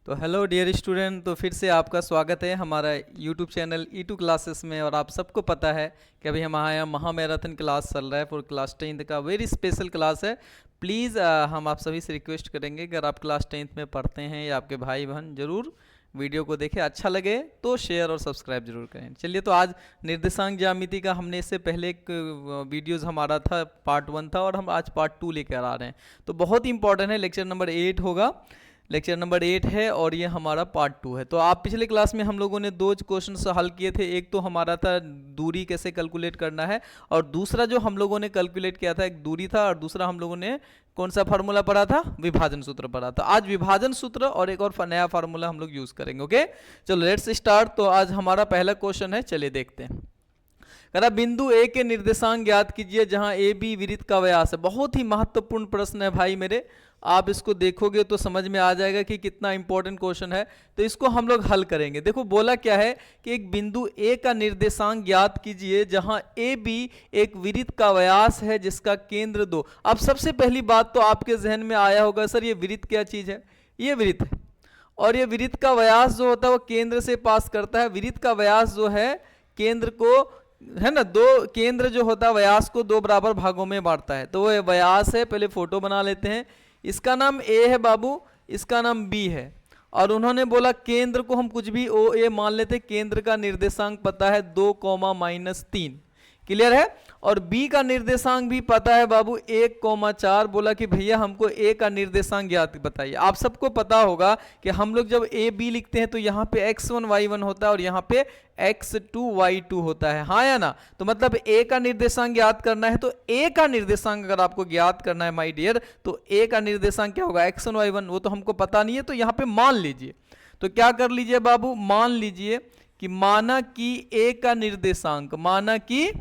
तो hello dear student, तो फिर से आपका स्वागत है हमारा यूट्यूब चैनल E2 क्लासेस में। और आप सबको पता है कि अभी हमारे यहाँ महा मैराथन क्लास चल रहा है फॉर क्लास 10th का। वेरी स्पेशल क्लास है। प्लीज़ हम आप सभी से रिक्वेस्ट करेंगे, अगर आप क्लास 10th में पढ़ते हैं या आपके भाई बहन, ज़रूर वीडियो को देखें। अच्छा लगे तो शेयर और सब्सक्राइब जरूर करें। चलिए, तो आज निर्देशांक ज्यामिति का हमने इससे पहले एक वीडियोज़ हमारा था, पार्ट 1 था, और हम आज पार्ट 2 लेकर आ रहे हैं। तो बहुत ही इंपॉर्टेंट है, लेक्चर नंबर 8 होगा, लेक्चर नंबर 8 है और ये हमारा पार्ट 2 है। तो आप पिछले क्लास में हम लोगों ने दो क्वेश्चन हल किए थे। एक तो हमारा था दूरी कैसे कैलकुलेट करना है, और दूसरा जो हम लोगों ने कैलकुलेट किया था, एक दूरी था, और दूसरा हम लोगों ने कौन सा फार्मूला पढ़ा था, विभाजन सूत्र पढ़ा था। आज विभाजन सूत्र और एक और नया फार्मूला हम लोग यूज करेंगे। ओके, चलो लेट्स स्टार्ट। तो आज हमारा पहला क्वेश्चन है, चलिए देखते हैं। कह बिंदु ए के निर्देशांक ज्ञात कीजिए जहां ए बी वृत्त का व्यास है। बहुत ही महत्वपूर्ण प्रश्न है भाई मेरे, आप इसको देखोगे तो समझ में आ जाएगा कि कितना इंपॉर्टेंट क्वेश्चन है। तो इसको हम लोग हल करेंगे। देखो बोला क्या है कि एक बिंदु ए का निर्देशांक ज्ञात कीजिए जहां ए बी एक वृत्त का व्यास है जिसका केंद्र 2। अब सबसे पहली बात तो आपके जहन में आया होगा, सर ये वृत्त क्या चीज है? ये वृत्त है, और ये वृत्त का व्यास जो होता है वो केंद्र से पास करता है। वृत्त का व्यास जो है केंद्र को, है ना, दो केंद्र जो होता है व्यास को दो बराबर भागों में बांटता है। तो वो व्यास है, पहले फोटो बना लेते हैं। इसका नाम ए है बाबू, इसका नाम बी है, और उन्होंने बोला केंद्र को हम कुछ भी ओ ए मान लेते। केंद्र का निर्देशांक पता है 2, -3। क्लियर है? और बी का निर्देशांक भी पता है बाबू 1, 4। बोला कि भैया हमको ए का निर्देशांक ज्ञात बताइए। आप सबको पता होगा कि हम लोग जब ए बी लिखते हैं तो यहाँ पे x1 y1 होता है और यहाँ पे x2 y2 होता है, हाँ या ना? तो मतलब ए का निर्देशांक ज्ञात करना है, तो ए का निर्देशांक अगर आपको ज्ञात करना है माय डियर, तो ए का निर्देशांक क्या होगा? x1 y1। वो तो हमको पता नहीं है, तो यहाँ पे मान लीजिए। तो क्या कर लीजिए बाबू, मान लीजिए कि माना कि ए का निर्देशांक, माना कि,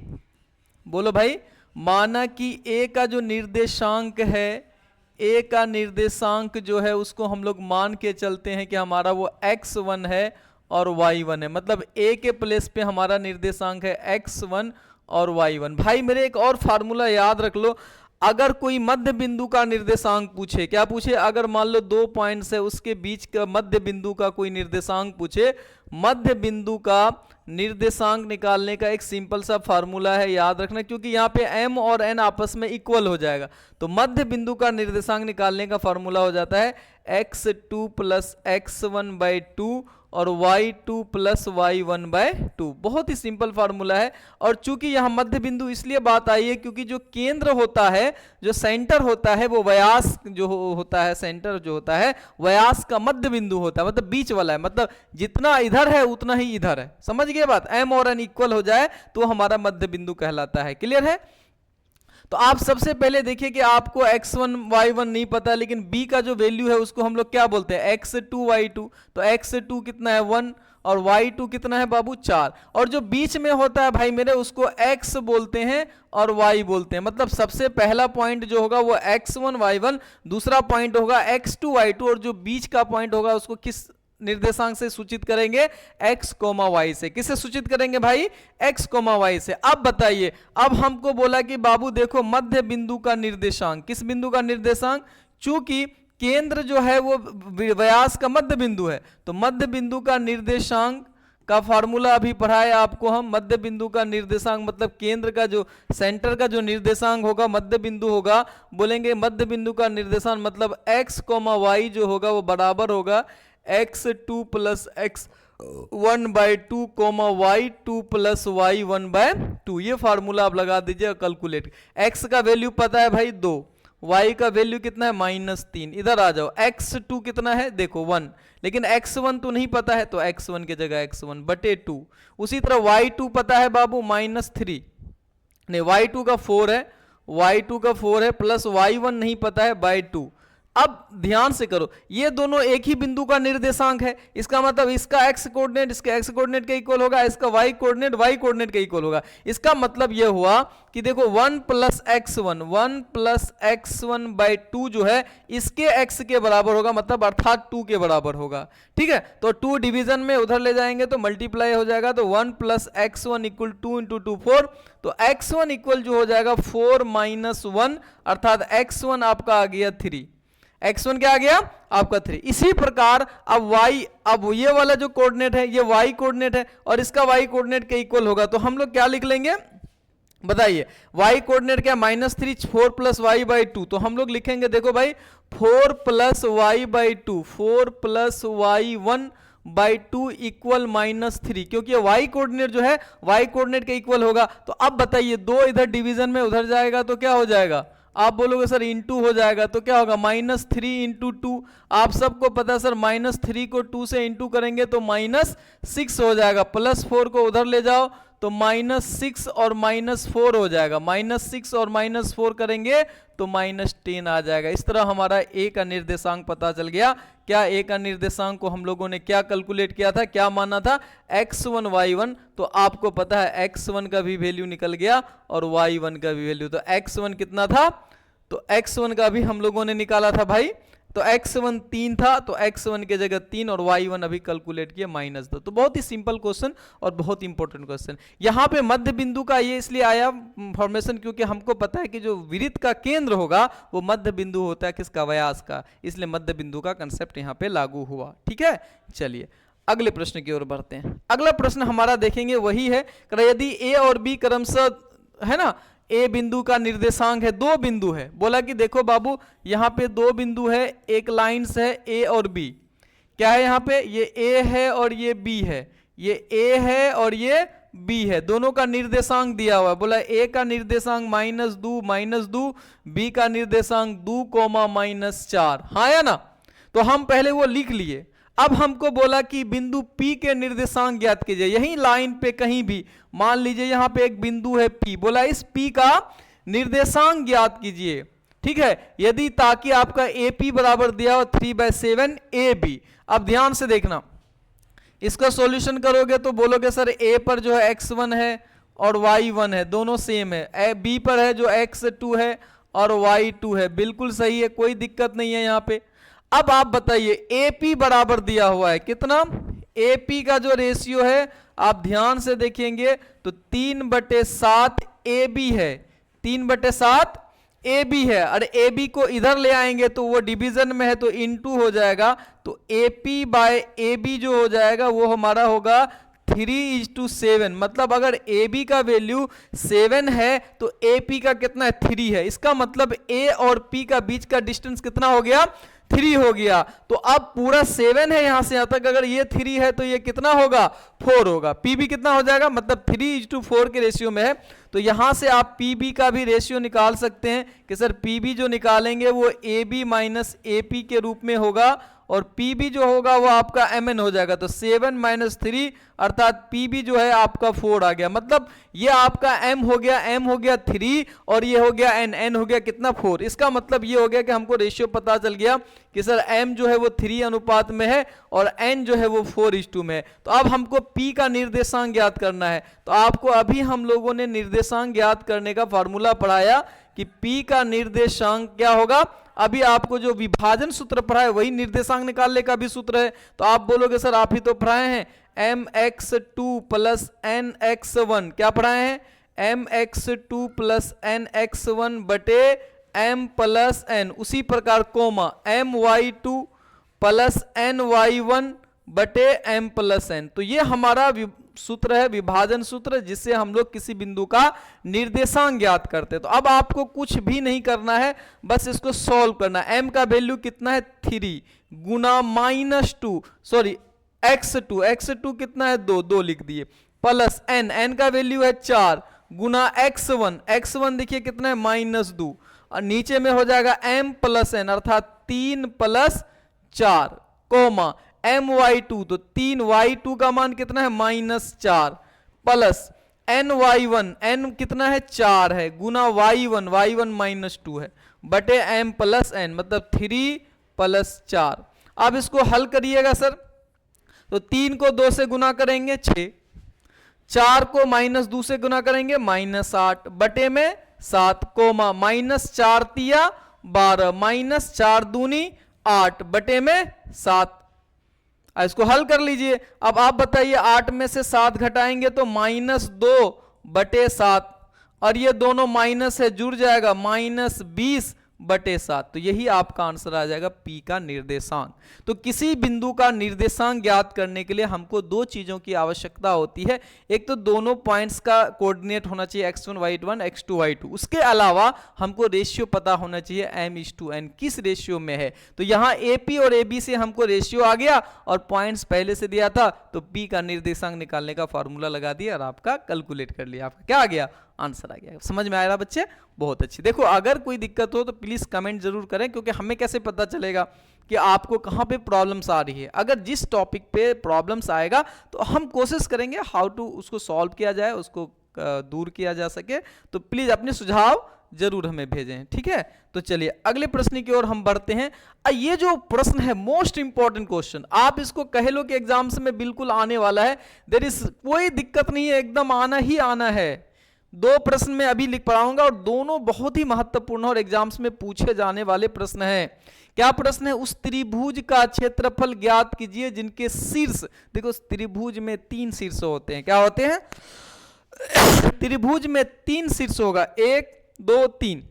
बोलो भाई, माना कि ए का जो निर्देशांक है, ए का निर्देशांक जो है उसको हम लोग मान के चलते हैं कि हमारा वो x1 है और y1 है। मतलब ए के प्लेस पे हमारा निर्देशांक है x1 और y1। भाई मेरे एक और फार्मूला याद रख लो। अगर कोई मध्य बिंदु का निर्देशांक पूछे, क्या पूछे? अगर मान लो 2 पॉइंट्स है, उसके बीच का मध्य बिंदु का कोई निर्देशांक पूछे, मध्य बिंदु का निर्देशांक निकालने का एक सिंपल सा फार्मूला है, याद रखना, क्योंकि यहाँ पे m और n आपस में इक्वल हो जाएगा। तो मध्य बिंदु का निर्देशांक निकालने का फार्मूला हो जाता है x2 + x1/2 और y2 + y1/2। बहुत ही सिंपल फार्मूला है। और चूंकि यहाँ मध्य बिंदु इसलिए बात आई है क्योंकि जो केंद्र होता है, जो सेंटर होता है, वो व्यास जो होता है, सेंटर जो होता है व्यास का मध्य बिंदु होता है, मतलब बीच वाला है। मतलब जितना इधर है उतना ही इधर है। समझ गए बात? m और n इक्वल हो जाए तो हमारा मध्य बिंदु कहलाता है। क्लियर है? तो आप सबसे पहले देखिए कि आपको x1 y1 नहीं पता, लेकिन b का जो वैल्यू है उसको हम लोग क्या बोलते हैं? x2 y2। तो x2 कितना है? 1, और y2 कितना है बाबू? 4। और जो बीच में होता है भाई मेरे, उसको x बोलते हैं और y बोलते हैं। मतलब सबसे पहला पॉइंट जो होगा वो x1 y1, दूसरा पॉइंट होगा x2 y2, और जो बीच का पॉइंट होगा उसको किस निर्देशांक से सूचित करेंगे? x, y से। किससे सूचित करेंगे भाई? x, y से। अब बताइए, अब हमको बोला कि बाबू देखो मध्य बिंदु का निर्देशांक, किस बिंदु का निर्देशांक? चूंकि केंद्र जो है वो व्यास का मध्य बिंदु है, तो मध्य बिंदु का निर्देशांक का फार्मूला अभी पढ़ाए आपको हम। मध्य बिंदु का निर्देशांक मतलब केंद्र का जो, सेंटर का जो निर्देशांक होगा, मध्य बिंदु होगा, बोलेंगे मध्य बिंदु का निर्देशांक मतलब x, y जो होगा वो बराबर होगा x2 + x1/2, y2 + y1/2। ये फार्मूला आप लगा दीजिए, कैलकुलेट। x का वैल्यू पता है भाई 2, y का वैल्यू कितना है? -3। इधर आ जाओ, x2 कितना है? देखो 1, लेकिन x1 तो नहीं पता है, तो x1 की जगह x1/2। उसी तरह y2 पता है बाबू -3, नहीं y2 का 4 है, y2 का 4 है, प्लस y1 नहीं पता है /2। अब ध्यान से करो, ये दोनों एक ही बिंदु का निर्देशांक है। इसका मतलब इसका x कोऑर्डिनेट इसके x कोऑर्डिनेट के इक्वल होगा, इसका y कोऑर्डिनेट के इक्वल होगा। इसका मतलब ये हुआ कि देखो 1 + x1/2 जो है इसके x के बराबर होगा, मतलब अर्थात 2 के बराबर होगा। ठीक है, तो 2 डिवीजन में उधर ले जाएंगे तो मल्टीप्लाई हो जाएगा, तो 1 + x1 = 2 × 2 4। तो x1 इक्वल जो हो जाएगा 4 - 1, अर्थात x1 आपका आ गया 3। x1 क्या आ गया आपका 3। इसी प्रकार अब y, अब ये वाला जो कोऑर्डिनेट है ये y कोऑर्डिनेट है और इसका y कोऑर्डिनेट के इक्वल होगा, तो हम लोग क्या लिख लेंगे बताइए, y कोऑर्डिनेट क्या -3 4 प्लस वाई बाई 2, तो हम लोग लिखेंगे देखो भाई 4 plus y by 2 4 plus y 1 by 2 equal -3, क्योंकि y कोऑर्डिनेट जो है y कोऑर्डिनेट के इक्वल होगा। तो अब बताइए 2 इधर डिवीजन में उधर जाएगा तो क्या हो जाएगा, आप बोलोगे सर इनटू हो जाएगा, तो क्या होगा -3 इंटू 2, आप सबको पता है सर -3 को 2 से इंटू करेंगे तो -6 हो जाएगा, +4 को उधर ले जाओ तो -6 और -4 हो जाएगा, -6 और -4 करेंगे तो -10 आ जाएगा। इस तरह हमारा a का निर्देशांक पता चल गया। क्या a का निर्देशांक को हम लोगों ने क्या कैलकुलेट किया था, क्या माना था, x1 y1, तो आपको पता है x1 का भी वैल्यू निकल गया और y1 का भी वैल्यू, तो x1 कितना था, तो x1 का भी हम लोगों ने निकाला था भाई, तो x1 3 था, तो x1 के जगह 3 और y1 अभी कैलकुलेट किया -2। तो बहुत ही सिंपल क्वेश्चन और बहुत इंपॉर्टेंट क्वेश्चन। यहाँ पे मध्य बिंदु का ये इसलिए आया फॉर्मेशन क्योंकि हमको पता है कि जो वृत्त का केंद्र होगा वो मध्य बिंदु होता है किसका, व्यास का, इसलिए मध्य बिंदु का कंसेप्ट यहाँ पे लागू हुआ। ठीक है, चलिए अगले प्रश्न की ओर बढ़ते हैं। अगला प्रश्न हमारा देखेंगे वही है, यदि a और b क्रमशः है ना, ए बिंदु का निर्देशांक है, 2 बिंदु है, बोला कि देखो बाबू यहाँ पे 2 बिंदु है, एक लाइन है ए और बी, क्या है यहाँ पे, ये ए है और ये बी है, ये ए है और ये बी है, दोनों का निर्देशांक दिया हुआ है, बोला ए का निर्देशांक -2 बी का निर्देशांक 2, -4, हाँ या ना, तो हम पहले वो लिख लिए। अब हमको बोला कि बिंदु P के निर्देशांक ज्ञात कीजिए, यही लाइन पे कहीं भी मान लीजिए यहाँ पे एक बिंदु है P, बोला इस P का निर्देशांक ज्ञात कीजिए। ठीक है, यदि ताकि आपका AP बराबर दिया हो 3/7 AB। अब ध्यान से देखना, इसका सॉल्यूशन करोगे तो बोलोगे सर A पर जो है x1 है और y1 है, दोनों सेम है, B पर है जो x2 है और y2 है, बिल्कुल सही है, कोई दिक्कत नहीं है यहाँ पे। अब आप बताइए AP बराबर दिया हुआ है कितना, AP का जो रेशियो है आप ध्यान से देखेंगे तो 3/7 AB है, 3/7 AB है, और AB को इधर ले आएंगे तो वो डिवीजन में है तो इनटू हो जाएगा, तो AP/AB जो हो जाएगा वो हमारा होगा 3:7। मतलब अगर AB का वैल्यू 7 है तो AP का कितना है, 3 है, इसका मतलब A और P का बीच का डिस्टेंस कितना हो गया, 3 हो गया। तो अब पूरा 7 है यहां से यहां तक, अगर ये 3 है तो ये कितना होगा, 4 होगा, पी भी कितना हो जाएगा, मतलब 3:4 के रेशियो में है। तो यहां से आप PB का भी रेशियो निकाल सकते हैं कि सर PB जो निकालेंगे वो AB माइनस AP के रूप में होगा, और PB जो होगा वो आपका MN हो जाएगा, तो 7 - 3 अर्थात PB जो है आपका 4 आ गया। मतलब ये आपका M हो गया 3 और ये हो गया N हो गया कितना, 4। इसका मतलब ये हो गया कि हमको रेशियो पता चल गया कि सर M जो है वो 3 अनुपात में है और N जो है वो 4:2 में है। तो अब हमको P का निर्देशांक ज्ञात करना है, तो आपको अभी हम लोगों ने निर्देशांक ज्ञात करने का फॉर्मूला पढ़ाया कि P का निर्देशांक क्या होगा। अभी आपको जो विभाजन सूत्र पढ़ा है वही निर्देशांक निकालने का भी सूत्र है। तो आप बोलोगे सर आप ही तो पढ़ाए हैं, mx2 + nx1, क्या पढ़ाए हैं, mx2 + nx1 बटे m + n, उसी प्रकार कोमा my2 + ny1 बटे m + n। तो ये हमारा सूत्र है, विभाजन सूत्र, जिससे हम लोग किसी बिंदु का निर्देशांक ज्ञात करते हैं। तो अब आपको कुछ भी नहीं करना है, बस इसको सॉल्व करना है। m का वैल्यू कितना है, 3 गुना -2 सॉरी x2 कितना है, 2 लिख दिए, प्लस n का वैल्यू है 4 गुना x1 देखिए कितना है, -2, और नीचे में हो जाएगा m + n अर्थात 3 + 4 कोमा my2, तो 3y2 का मान कितना है, -4 प्लस ny1, n कितना है, 4 है, गुना y1 -2 है बटे m + n, मतलब 3 + 4। अब इसको हल करिएगा सर, तो 3 को 2 से गुना करेंगे 6, 4 को -2 से गुना करेंगे -8 बटे में 7 कोमा -4 तिया 12 -4 दूनी 8 बटे में 7। इसको हल कर लीजिए। अब आप बताइए 8 में से 7 घटाएंगे तो -2 बटे 7, और ये दोनों माइनस है जुड़ जाएगा, -20 बटे 7। तो यही आपका आंसर आ जाएगा पी का निर्देशांक। तो किसी बिंदु का निर्देशांक ज्ञात करने के लिए हमको दो चीजों की आवश्यकता होती है। एक तो दोनों पॉइंट्स का कोऑर्डिनेट होना चाहिए x1 y1 x2 y2, उसके अलावा हमको रेशियो पता होना चाहिए m/n किस रेशियो में है। तो यहाँ AP और AB से हमको रेशियो आ गया और पॉइंट्स पहले से दिया था, तो P का निर्देशांक निकालने का फॉर्मूला लगा दिया और आपका कैलकुलेट कर लिया, आपका क्या आ गया, आंसर आ गया। समझ में आया बच्चे? बहुत अच्छी। देखो अगर कोई दिक्कत हो तो प्लीज कमेंट जरूर करें, क्योंकि हमें कैसे पता चलेगा कि आपको कहाँ पे प्रॉब्लम्स आ रही है। अगर जिस टॉपिक पे प्रॉब्लम्स आएगा तो हम कोशिश करेंगे हाउ टू उसको सॉल्व किया जाए, उसको दूर किया जा सके। तो प्लीज अपने सुझाव जरूर हमें भेजें, ठीक है। तो चलिए अगले प्रश्न की ओर हम बढ़ते हैं। ये जो प्रश्न है मोस्ट इंपॉर्टेंट क्वेश्चन, आप इसको कह लो कि एग्जाम्स में बिल्कुल आने वाला है, देयर इज कोई दिक्कत नहीं है, एकदम आना ही आना है। दो प्रश्न में अभी लिख पढ़ाऊंगा और दोनों बहुत ही महत्वपूर्ण और एग्जाम्स में पूछे जाने वाले प्रश्न हैं। क्या प्रश्न है? उस त्रिभुज का क्षेत्रफल ज्ञात कीजिए जिनके शीर्ष, देखो त्रिभुज में 3 शीर्ष होते हैं। क्या होते हैं? त्रिभुज में 3 शीर्ष होगा, 1 2 3।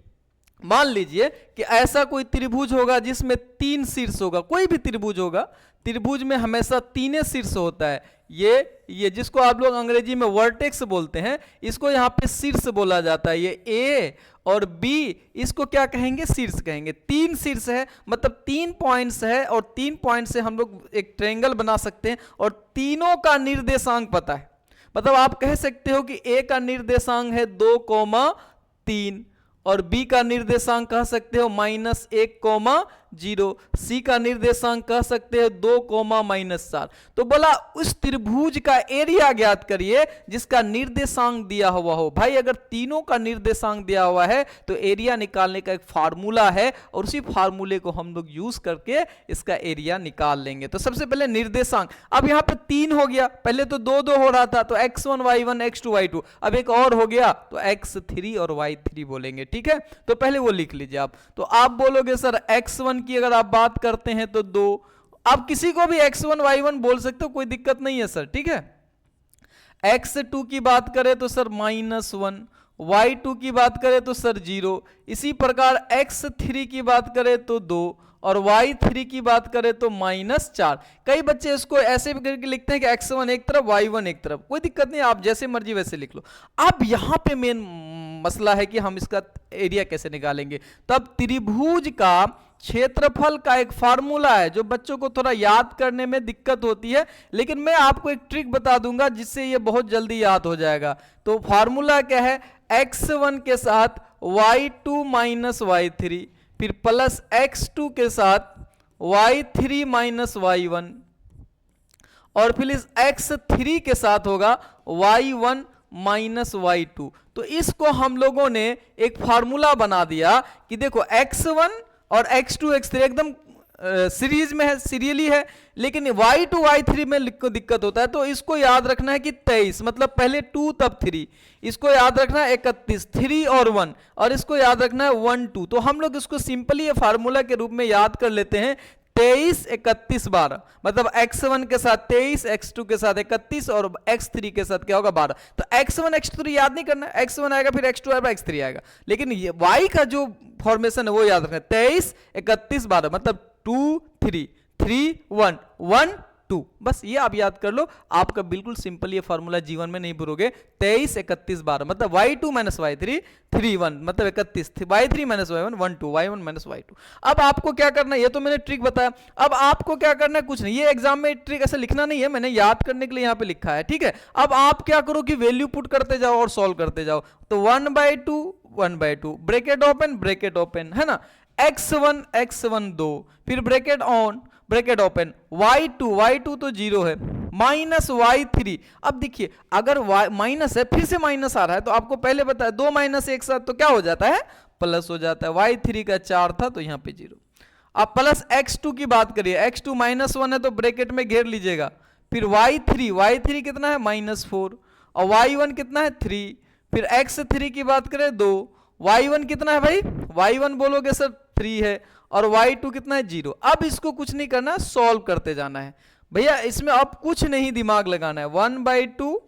मान लीजिए कि ऐसा कोई त्रिभुज होगा जिसमें 3 शीर्ष होगा, कोई भी त्रिभुज होगा, त्रिभुज में हमेशा 3 शीर्ष होता है। ये जिसको आप लोग अंग्रेजी में वर्टेक्स बोलते हैं, इसको यहाँ पे शीर्ष बोला जाता है। ये ए और बी, इसको क्या कहेंगे? शीर्ष कहेंगे। 3 शीर्ष है मतलब 3 पॉइंट्स है, और 3 पॉइंट से हम लोग एक ट्रायंगल बना सकते हैं और तीनों का निर्देशांक पता है। मतलब आप कह सकते हो कि ए का निर्देशांक है 2,3 और बी का निर्देशांक कह सकते हो -1,0, सी का निर्देशांक कह सकते हैं 2,-4। तो बोला उस त्रिभुज का एरिया ज्ञात करिए जिसका निर्देशांक दिया हुआ हो। भाई अगर तीनों का निर्देशांक दिया हुआ है तो एरिया निकालने का एक फार्मूला है, और उसी फार्मूले को हम लोग यूज करके इसका एरिया निकाल लेंगे। तो सबसे पहले निर्देशांक, अब यहाँ पे 3 हो गया, पहले तो 2 हो रहा था, तो x1 y1 x2 y2, अब एक और हो गया तो x3 और y3 बोलेंगे, ठीक है। तो पहले वो लिख लीजिए आप। तो आप बोलोगे सर x1 की अगर आप बात करते हैं तो 2, आप किसी को भी x1 y1 बोल सकते हो, कोई दिक्कत नहीं है सर, ठीक है। x2 की बात करें तो सर -1, y2 की बात करें तो सर 0, इसी प्रकार x3 की बात करें तो 2 और y3 की बात करें तो -4। कई बच्चे इसको ऐसे भी करके लिखते हैं कि x1 एक तरफ y1 एक तरफ, कोई दिक्कत नहीं, आप जैसे मर्जी वैसे लिख लो। अब यहां पे मेन मसला है कि हम इसका एरिया कैसे निकालेंगे। तब त्रिभुज का क्षेत्रफल का एक फार्मूला है जो बच्चों को थोड़ा याद करने में दिक्कत होती है, लेकिन मैं आपको एक ट्रिक बता दूंगा जिससे ये बहुत जल्दी याद हो जाएगा। तो फार्मूला क्या है? x1 के साथ y2 माइनस y3, फिर प्लस x2 के साथ y3 माइनस y1, और फिर इस x3 के साथ होगा y1 माइनस y2। तो इसको हम लोगों ने एक फार्मूला बना दिया कि देखो x1 और x2 x3 एकदम सीरीज में है, सीरियली है, लेकिन y2 y3 में दिक्कत होता है। तो इसको याद रखना है कि 23, मतलब पहले 2 तब 3, इसको याद रखना है 31, 3 और 1, और इसको याद रखना है 1 2। तो हम लोग इसको सिंपली ये फार्मूला के रूप में याद कर लेते हैं 23 31 12, मतलब x1 के साथ 23, x2 के साथ 31 और x3 के साथ क्या होगा 12। तो x1 x3 याद नहीं करना, x1 आएगा फिर x2 आएगा x3 आएगा, लेकिन ये y का जो फॉर्मेशन है वो याद रखना है 23 31 12, मतलब 2 3 3 1 1 2, बस ये आप याद कर लो। आपका बिल्कुल सिंपल ये फॉर्मूला जीवन में नहीं भूलोगे। 23 31 12 मतलब y2 माइनस y3 3 1, मतलब 31, y3 minus y1 1 2, y1 minus y2। अब आपको क्या करना है, ये तो मैंने ट्रिक बताया, अब आपको क्या करना है, कुछ नहीं, ये एग्जाम में ट्रिक ऐसे लिखना नहीं है, मैंने याद करने के लिए यहाँ पे लिखा है, ठीक है। अब आप क्या करो कि वैल्यू पुट करते जाओ और सॉल्व करते जाओ। तो 1/2 ब्रैकेट ओपन है ना, x1 2, फिर bracket on bracket open, y2 तो 0 है, माइनस y3। अब देखिए अगर माइनस है, फिर से माइनस आ रहा है, तो आपको पहले बताया 2 माइनस एक साथ तो क्या हो जाता है, प्लस हो जाता है। y3 का 4 था तो यहाँ पे 0। अब प्लस x2 की बात करिए, x2 -1 है तो ब्रैकेट में घेर लीजिएगा, फिर y3 कितना है -4, और y1 कितना है 3, फिर x3 की बात करें 2, y1 कितना है भाई, y1 बोलोगे सर 3 है, और y2 कितना है 0। अब इसको कुछ नहीं करना, सॉल्व करते जाना है भैया, इसमें अब कुछ नहीं दिमाग लगाना है। 1/2,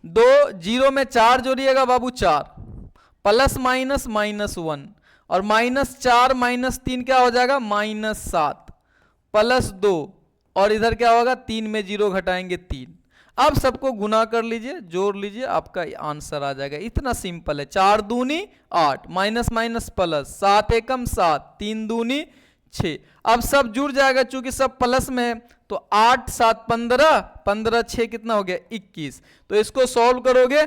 2 0 में 4 जोड़िएगा बाबू 4, प्लस माइनस -1, और -4 -3 क्या हो जाएगा, -7 +2 और इधर क्या होगा, 3 में 0 घटाएंगे 3। अब सबको गुना कर लीजिए, जोड़ लीजिए, आपका आंसर आ जाएगा। इतना सिंपल है। 4 दूनी 8, माइनस माइनस प्लस, 7 एकम 7, 3 दूनी 6। अब सब जुड़ जाएगा, चूंकि सब प्लस में है, तो 8 7 15, 15 6 कितना हो गया, 21। तो इसको सॉल्व करोगे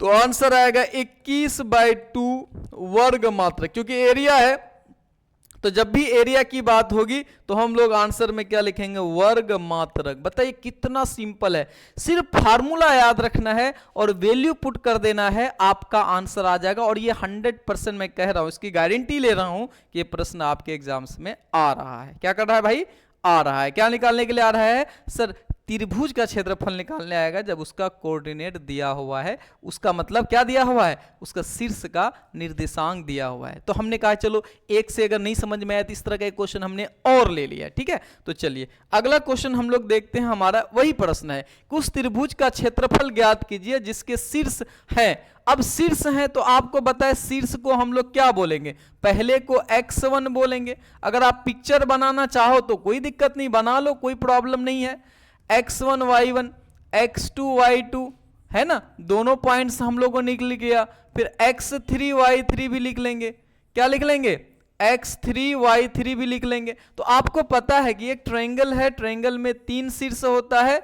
तो आंसर आएगा 21/2 वर्ग मात्रक। क्योंकि एरिया है, तो जब भी एरिया की बात होगी तो हम लोग आंसर में क्या लिखेंगे, वर्ग मात्रक। बताइए कितना सिंपल है, सिर्फ फार्मूला याद रखना है और वैल्यू पुट कर देना है, आपका आंसर आ जाएगा। और ये 100% मैं कह रहा हूं, इसकी गारंटी ले रहा हूं कि ये प्रश्न आपके एग्जाम्स में आ रहा है। क्या कर रहा है भाई, आ रहा है। क्या निकालने के लिए आ रहा है सर, त्रिभुज का क्षेत्रफल निकालने आएगा जब उसका कोऑर्डिनेट दिया हुआ है। उसका मतलब क्या दिया हुआ है, उसका शीर्ष का निर्देशांक दिया हुआ है। तो हमने कहा चलो एक से अगर नहीं समझ में आया तो इस तरह का एक क्वेश्चन हमने और ले लिया, ठीक है। तो चलिए अगला क्वेश्चन हम लोग देखते हैं। हमारा वही प्रश्न है, कुछ त्रिभुज का क्षेत्रफल ज्ञात कीजिए जिसके शीर्ष है। अब शीर्ष है तो आपको बताए शीर्ष को हम लोग क्या बोलेंगे, पहले को x1 बोलेंगे। अगर आप पिक्चर बनाना चाहो तो कोई दिक्कत नहीं, बना लो, कोई प्रॉब्लम नहीं है। x1 y1, x2 y2 है ना, दोनों पॉइंट्स हम लोगों ने लिख लिया। फिर x3 y3 भी लिख लेंगे। क्या लिख लेंगे, x3 y3 भी लिख लेंगे। तो आपको पता है कि एक ट्रायंगल है, ट्रायंगल में 3 शीर्ष होता है,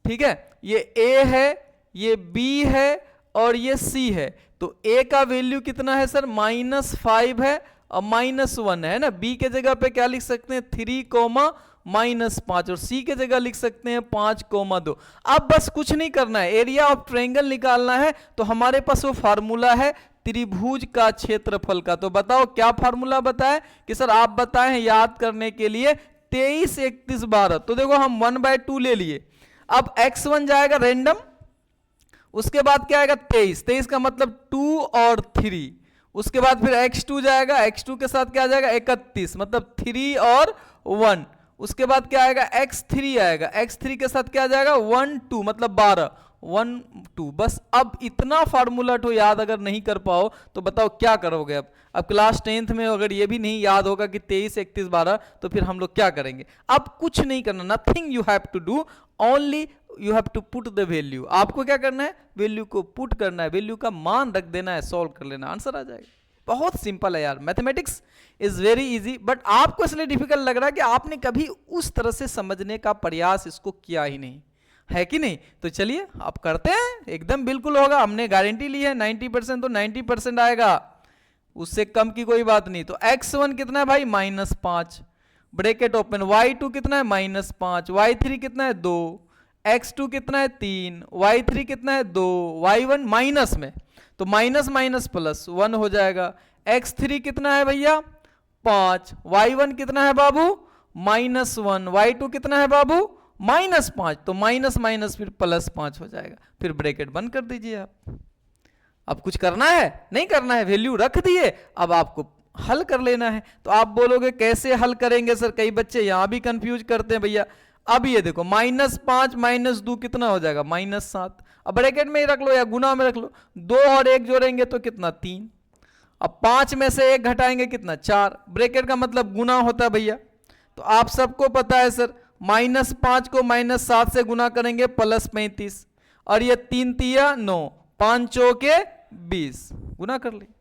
ठीक है। ये a है, ये b है और ये c है। तो a का वैल्यू कितना है सर, -5 है और -1 है ना। b के जगह पे क्या लिख सकते हैं, 3, -5 और c के जगह लिख सकते हैं 5, 2। अब बस कुछ नहीं करना है, एरिया ऑफ ट्रायंगल निकालना है। तो हमारे पास वो फार्मूला है त्रिभुज का क्षेत्रफल का। तो बताओ क्या फार्मूला बताए कि सर आप बताए हैं याद करने के लिए 23, 31, 12। तो देखो हम 1/2 ले लिए। अब x1 जाएगा रेंडम, उसके बाद क्या आएगा 23, 23 का मतलब 2 और 3। उसके बाद फिर x2 जाएगा, x2 के साथ क्या आ जाएगा 31, मतलब 3 और 1। उसके बाद क्या आएगा x3 आएगा, x3 के साथ क्या आ जाएगा 1 2, मतलब 12, 1 2। बस अब इतना फार्मूला तो याद अगर नहीं कर पाओ तो बताओ क्या करोगे। अब क्लास 10th में अगर ये भी नहीं याद होगा कि 23, 31, 12, तो फिर हम लोग क्या करेंगे। अब कुछ नहीं करना, nothing you have to do, only you have to put the value. आपको क्या करना है, वैल्यू को पुट करना है, वैल्यू का मान रख देना है, सॉल्व कर लेना, आंसर आ जाएगा। बहुत सिंपल है यार, mathematics is very easy. But आपको इसलिए डिफिकल्ट लग रहा है कि आपने कभी उस तरह से समझने का प्रयास इसको किया ही नहीं है, कि नहीं। तो चलिए आप करते हैं, एकदम बिल्कुल होगा, हमने गारंटी ली है 90%, तो 90% आएगा, उससे कम की कोई बात नहीं। तो x1 कितना है भाई, -5, ब्रैकेट ओपन, y2 कितना है -5, y3 कितना है 2, x2 कितना है 3, y3 कितना है 2, y1 माइनस में, तो माइनस माइनस प्लस 1 हो जाएगा। x3 कितना है भैया 5, y1 कितना है बाबू -1, y2 कितना है बाबू -5, तो माइनस माइनस फिर +5 हो जाएगा। फिर ब्रैकेट बंद कर दीजिए आप। अब कुछ करना है नहीं करना है, वैल्यू रख दिए, अब आपको हल कर लेना है। तो आप बोलोगे कैसे हल करेंगे सर, कई बच्चे यहां भी कंफ्यूज करते हैं भैया। अब ये देखो -5 - 2 कितना हो जाएगा -7। अब ब्रैकेट में ही रख लो या गुना में रख लो, 2 और 1 जोड़ेंगे तो कितना 3। अब 5 में से 1 घटाएंगे कितना 4। ब्रैकेट का मतलब गुना होता है भैया। तो आप सबको पता है सर, -5 को -7 से गुना करेंगे +35, और ये 3 तिया 9, 5 चौके 20, गुना कर लीजिए,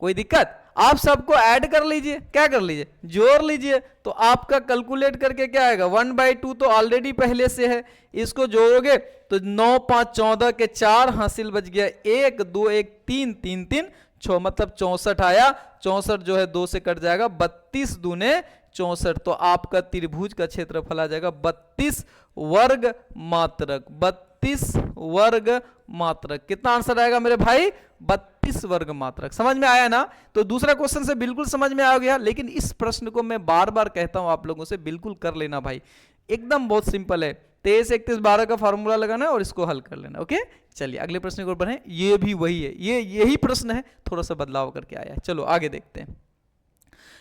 कोई दिक्कत। आप सबको ऐड कर लीजिए, क्या कर लीजिए, जोड़ लीजिए। तो आपका कैलकुलेट करके क्या आएगा 1/2 तो ऑलरेडी पहले से है, इसको जोड़ोगे तो 9 5 14 के 4 हासिल बच गया, 1 2 1 3 3 3 6, मतलब 64 आया। 64 जो है 2 से कट जाएगा, 32 दूने 64। तो आपका त्रिभुज का क्षेत्रफल आ जाएगा 32 वर्ग मात्रक, 32 वर्ग मात्रक। कितना आंसर आएगा मेरे भाई, 32 वर्ग मात्रक। समझ में आया ना। तो दूसरा क्वेश्चन से बिल्कुल समझ में आ गया, लेकिन इस प्रश्न को मैं बार बार कहता हूं आप लोगों से, बिल्कुल कर लेना भाई, एकदम बहुत सिंपल है। 23 31 12 का फॉर्मूला लगाना है और इसको हल कर लेना। ओके चलिए अगले प्रश्न की ओर बढ़ें। ये भी वही है, यही प्रश्न है, थोड़ा सा बदलाव करके आया है। चलो आगे देखते हैं।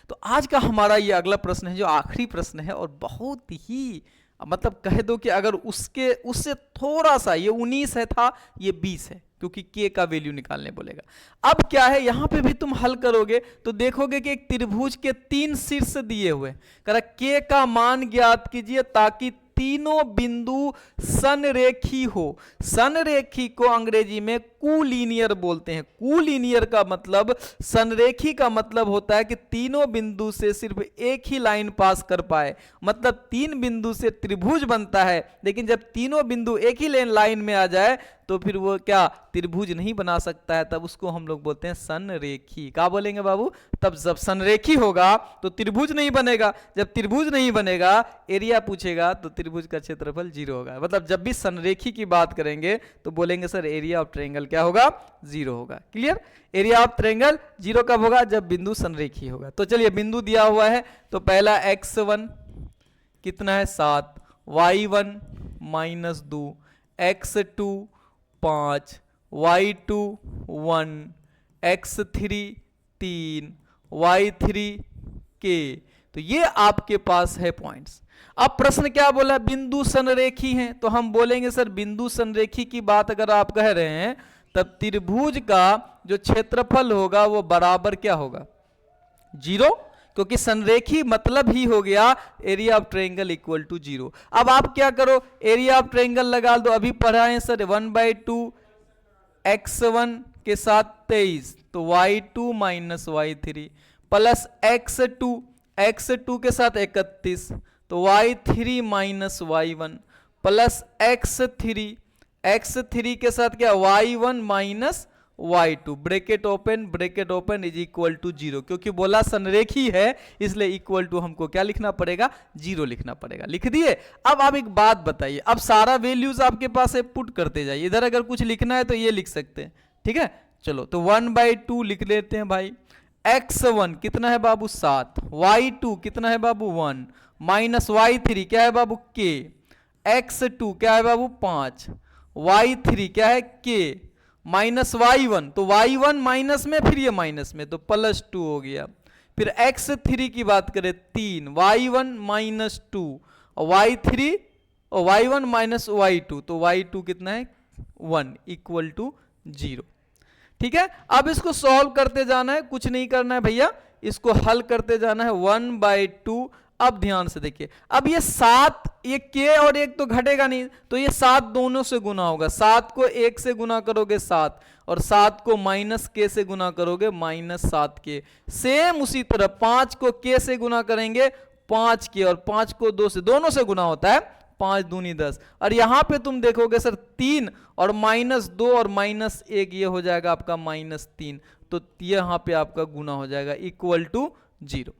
तो आज का हमारा ये अगला प्रश्न है जो आखिरी प्रश्न है, और बहुत ही मतलब कह दो कि अगर उससे थोड़ा सा, ये 19 है था, ये 20 है, क्योंकि के का वैल्यू निकालने बोलेगा। अब क्या है, यहां पे भी तुम हल करोगे तो देखोगे कि एक त्रिभुज के 3 शीर्ष दिए हुए, कह के का मान ज्ञात कीजिए ताकि तीनों बिंदु संरेखी हो। संरेखी को अंग्रेजी में कूलीनियर बोलते हैं। कूलीनियर का मतलब, संरेखी का मतलब होता है कि तीनों बिंदु से सिर्फ एक ही लाइन पास कर पाए। मतलब 3 बिंदु से त्रिभुज बनता है, लेकिन जब तीनों बिंदु एक ही लाइन में आ जाए तो फिर वो क्या त्रिभुज नहीं बना सकता है, तब उसको हम लोग बोलते हैं संरेखी। क्या बोलेंगे बाबू? तब जब संरेखी होगा तो त्रिभुज नहीं बनेगा, जब त्रिभुज नहीं बनेगा एरिया पूछेगा तो त्रिभुज का क्षेत्रफल 0 होगा। मतलब जब भी संरेखी की बात करेंगे तो बोलेंगे सर एरिया ऑफ ट्रायंगल क्या होगा? 0 होगा। क्लियर? एरिया ऑफ ट्रायंगल 0 कब होगा? जब बिंदु संरेखी होगा। तो चलिए बिंदु दिया हुआ है, तो पहला x1 कितना है? 7, y1 -2, x2 5, y2 1, x3 3, y3 k। तो ये आपके पास है पॉइंट्स। अब प्रश्न क्या बोला? बिंदु संरेखी हैं, तो हम बोलेंगे सर बिंदु संरेखी की बात अगर आप कह रहे हैं तब त्रिभुज का जो क्षेत्रफल होगा वो बराबर क्या होगा? 0, क्योंकि संरेखी मतलब ही हो गया area of triangle equal to 0। अब आप क्या करो, एरिया ऑफ ट्रायंगल लगा दो। अभी पढ़ाए सर 1/2 x1 के साथ 23, तो y2 - y3 प्लस x2 के साथ 31, तो y3 - y1 प्लस x3 के साथ क्या? y1 - y2 bracket open is equal to 0। क्योंकि बोला संरेखी है इसलिए इक्वल टू हमको क्या लिखना पड़ेगा? 0 लिखना पड़ेगा। लिख दिए? अब आप एक बात बताइए, अब सारा वैल्यूज आपके पास है, पुट करते जाइए। इधर अगर कुछ लिखना है तो ये लिख सकते हैं, ठीक है? चलो तो 1/2 लिख लेते हैं भाई। x1 कितना है बाबू? 7, y2 कितना है बाबू? 1, माइनस y3 क्या है बाबू? k, x2 क्या है बाबू? 5, y3 क्या है? k, माइनस y1, तो y1 माइनस में फिर ये माइनस में, तो +2 हो गया। फिर x3 की बात करें 3, y1 - 2 और y3 और y1 - y2, तो y2 कितना है? 1 इक्वल टू 0। ठीक है? अब इसको सॉल्व करते जाना है, कुछ नहीं करना है भैया, इसको हल करते जाना है। 1/2। अब ध्यान से देखिए, अब ये 7, ये k और 1 तो घटेगा नहीं, तो ये 7 दोनों से गुना होगा। 7 को 1 से गुना करोगे 7, और 7 को -k से गुना करोगे -7k। सेम उसी तरह 5 को k से गुना करेंगे 5k, और 5 को 2 से, दोनों से गुना होता है, 5 दूनी 10। और यहां पे तुम देखोगे सर 3 और -2 और -1, ये हो जाएगा आपका -3, तो यहां पे आपका गुना हो जाएगा इक्वल टू 0।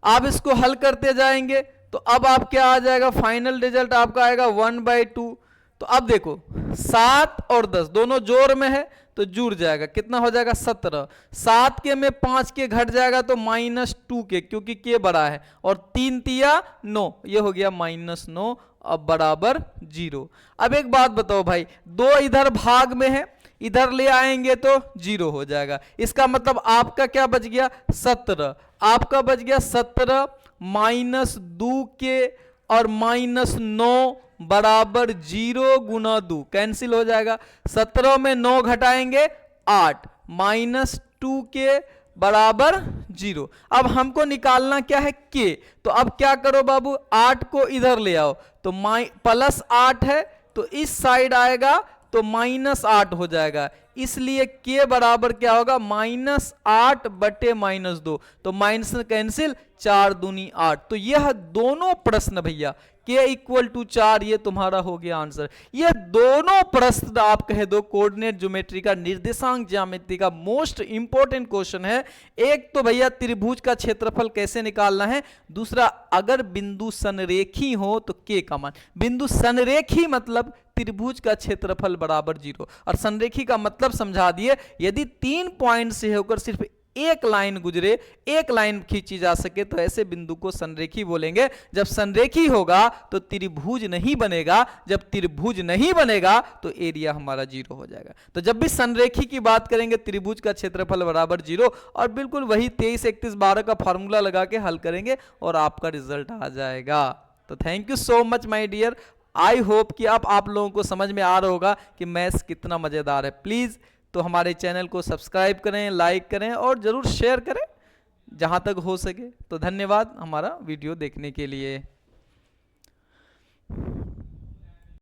आप इसको हल करते जाएंगे तो अब आप क्या आ जाएगा? फाइनल रिजल्ट आपका आएगा 1/2। तो अब देखो 7 और 10 दोनों जोड़ में है तो जुड़ जाएगा, कितना हो जाएगा? 17। 7 के में 5 के घट जाएगा तो -2 के, क्योंकि के बड़ा है, और 3 तिया 9, ये हो गया -9, अब बराबर 0। अब एक बात बताओ भाई, 2 इधर भाग में है, इधर ले आएंगे तो 0 हो जाएगा। इसका मतलब आपका क्या बच गया? 17। आपका बच गया 17 -2 के और -9 बराबर 0 गुना 2 कैंसिल हो जाएगा। 17 में 9 घटाएंगे 8, -2 के बराबर 0। अब हमको निकालना क्या है? के। तो अब क्या करो बाबू, 8 को इधर ले आओ, तो +8 है तो इस साइड आएगा तो -8 हो जाएगा। इसलिए के बराबर क्या होगा? -8 बटे -2, तो माइनस कैंसिल, 4 दूनी 8। तो यह दोनों प्रश्न भैया के इक्वल टू 4, ये तुम्हारा हो गया आंसर। ये दोनों प्रश्न आप कह दो कोऑर्डिनेट ज्योमेट्री का, निर्देशांक ज्यामिति का मोस्ट इंपॉर्टेंट क्वेश्चन है। एक तो भैया त्रिभुज का क्षेत्रफल कैसे निकालना है, दूसरा अगर बिंदु संरेखी हो तो के का मान। बिंदु संरेखी मतलब त्रिभुज का क्षेत्रफल बराबर 0, और संरेखी का मतलब समझा दिए, यदि 3 पॉइंट से होकर सिर्फ एक लाइन गुजरे, एक लाइन खींची जा सके, तो ऐसे बिंदु को संरेखी बोलेंगे। जब संरेखी होगा तो त्रिभुज नहीं बनेगा, जब त्रिभुज नहीं बनेगा तो एरिया हमारा 0 हो जाएगा। तो जब भी संरेखी की बात करेंगे त्रिभुज का क्षेत्रफल बराबर 0, और बिल्कुल वही 23, 31, 12 का फॉर्मूला लगा के हल करेंगे और आपका रिजल्ट आ जाएगा। तो thank you so much my dear. I hope कि अब आप लोगों को समझ में आ रहा होगा कि मैथ्स कितना मज़ेदार है। प्लीज़ तो हमारे चैनल को सब्सक्राइब करें, लाइक करें और ज़रूर शेयर करें जहाँ तक हो सके। तो धन्यवाद हमारा वीडियो देखने के लिए।